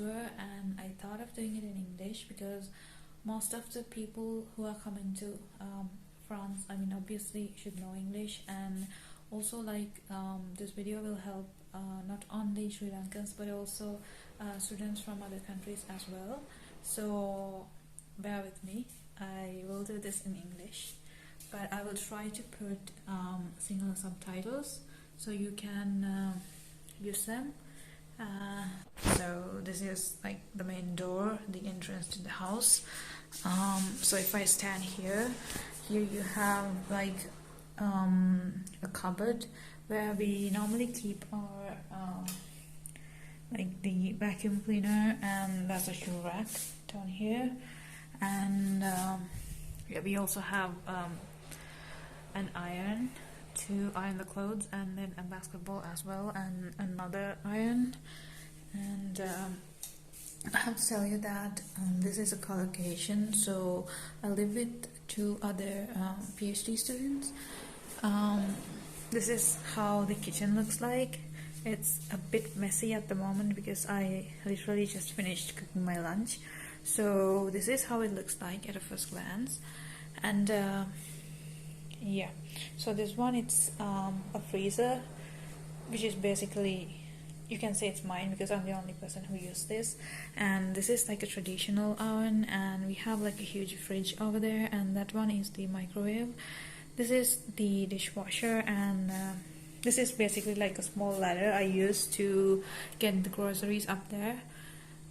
tour, and I thought of doing it in English because most of the people who are coming to France, I mean, obviously should know English, and also like this video will help not only Sri Lankans but also students from other countries as well. So bear with me, I will do this in English, but I will try to put single subtitles so you can use them. So this is like the main door, the entrance to the house. So if I stand here you have like a cupboard where we normally keep our like the vacuum cleaner, and there's a shoe rack down here, and yeah, we also have an iron to iron the clothes, and then a basketball as well, and another iron. And I have to tell you that this is a colocation, so I live with two other PhD students. This is how the kitchen looks like. It's a bit messy at the moment because I literally just finished cooking my lunch. So this is how it looks like at a first glance. And yeah, so this one, it's a freezer, which is basically, you can say it's mine because I'm the only person who used this. And this is like a traditional oven, and we have like a huge fridge over there, and that one is the microwave. This is the dishwasher, and this is basically like a small ladder I use to get the groceries up there.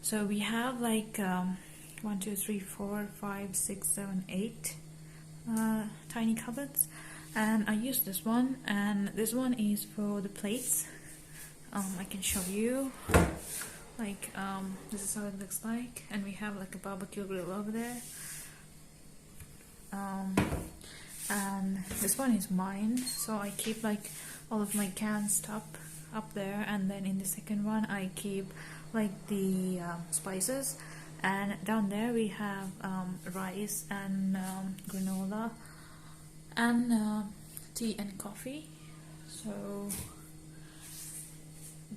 So we have like 1, 2, 3, 4, 5, 6, 7, 8 tiny cupboards, and I use this one, and this one is for the plates. I can show you, like this is how it looks like, and we have like a barbecue grill over there, and this one is mine, so I keep like all of my canned stuff up there, and then in the second one I keep like the spices, and down there we have rice and granola and tea and coffee. So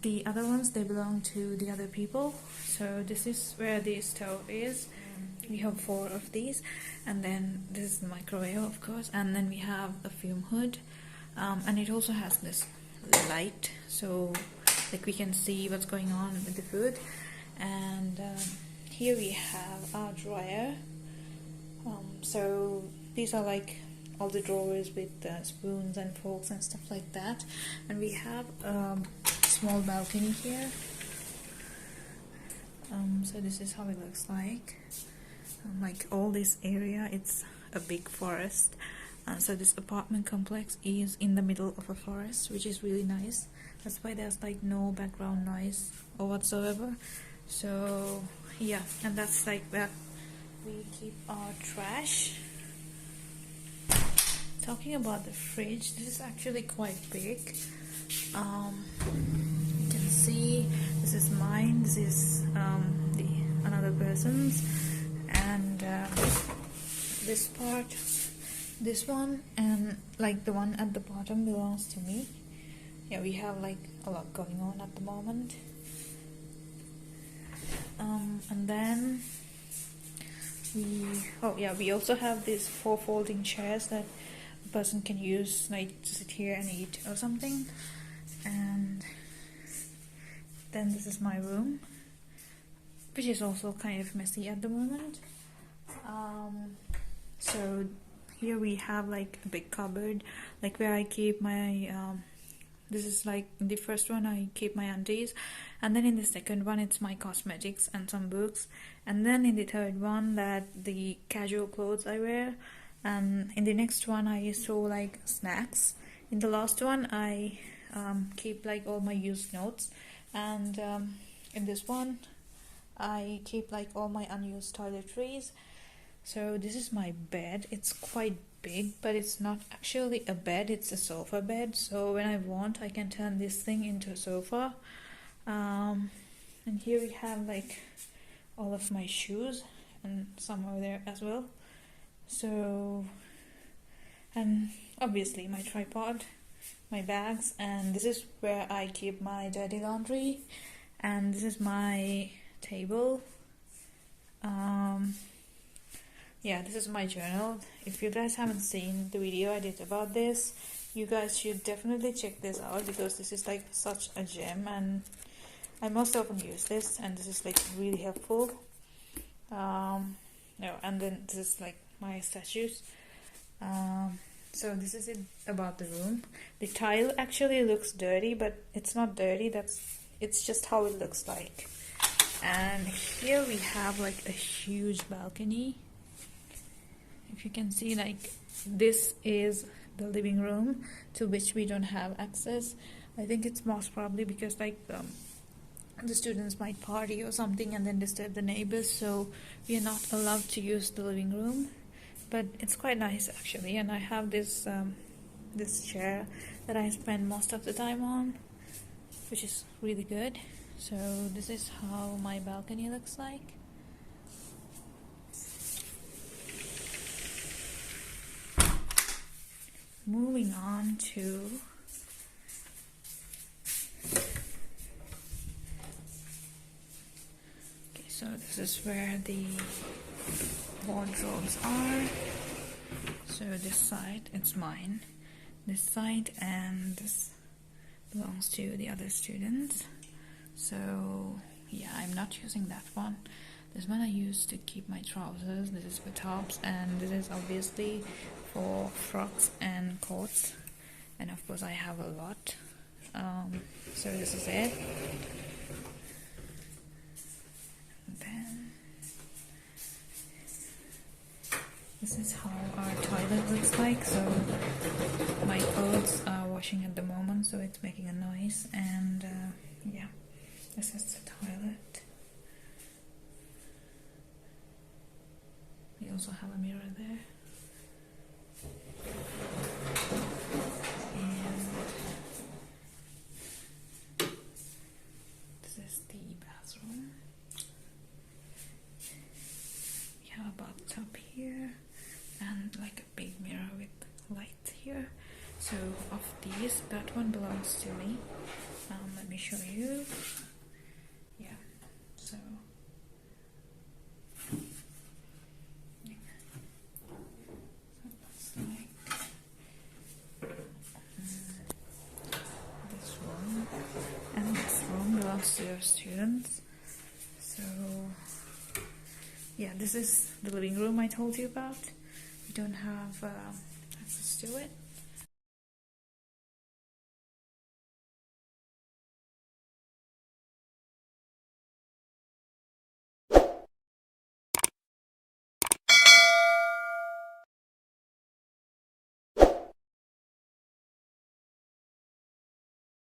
the other ones, they belong to the other people. So this is where the stove is. We have 4 of these, and then this is the microwave, of course, and then we have a fume hood, and it also has this light, so like we can see what's going on with the food. And here we have our dryer. So these are like all the drawers with spoons and forks and stuff like that, and we have small balcony here. So this is how it looks like. Like all this area, it's a big forest. So this apartment complex is in the middle of a forest, which is really nice. That's why there's like no background noise or whatsoever. So yeah, and that's like where we keep our trash. Talking about the fridge, this is actually quite big. You can see this is mine, this is another person's, and this part, this one, and like the one at the bottom belongs to me. Yeah, we have like a lot going on at the moment. And then we also have these 4 folding chairs that a person can use like to sit here and eat or something. And then this is my room, which is also kind of messy at the moment. So here we have like a big cupboard, like where I keep my this is like in the first one I keep my undies, and then in the second one it's my cosmetics and some books, and then in the third one that the casual clothes I wear, and in the next one I store like snacks. In the last one I keep like all my used notes, and in this one I keep like all my unused toiletries. So this is my bed. It's quite big, but it's not actually a bed, it's a sofa bed. So when I want, I can turn this thing into a sofa. And here we have like all of my shoes and some over there as well. So, and obviously my tripod, my bags, and this is where I keep my dirty laundry, and this is my table. Yeah, this is my journal. If you guys haven't seen the video I did about this, you guys should definitely check this out, because this is like such a gem, and I most often use this, and this is like really helpful. No, and then this is like my statues. So this is it about the room. The tile actually looks dirty, but it's not dirty. It's just how it looks like. And here we have like a huge balcony. If you can see, like, this is the living room, to which we don't have access. I think it's most probably because like the students might party or something and then disturb the neighbors, so we are not allowed to use the living room. But it's quite nice actually, and I have this this chair that I spend most of the time on, which is really good. So this is how my balcony looks like. Moving on to so this is where the wardrobes are. So this side, it's mine. This side, and this belongs to the other students. So yeah, I'm not using that one. This one I use to keep my trousers. This is for tops, and this is obviously for frocks and coats. And of course I have a lot. So this is it. Then this is how our toilet looks like. So my clothes are washing at the moment, so it's making a noise. And yeah, this is the toilet. We also have a mirror there. And this is the bathroom. We have a bathtub here and like a big mirror with light here. So of these, that one belongs to me. Let me show you. Yeah, so to your students. So yeah, this is the living room I told you about. We don't have access to it.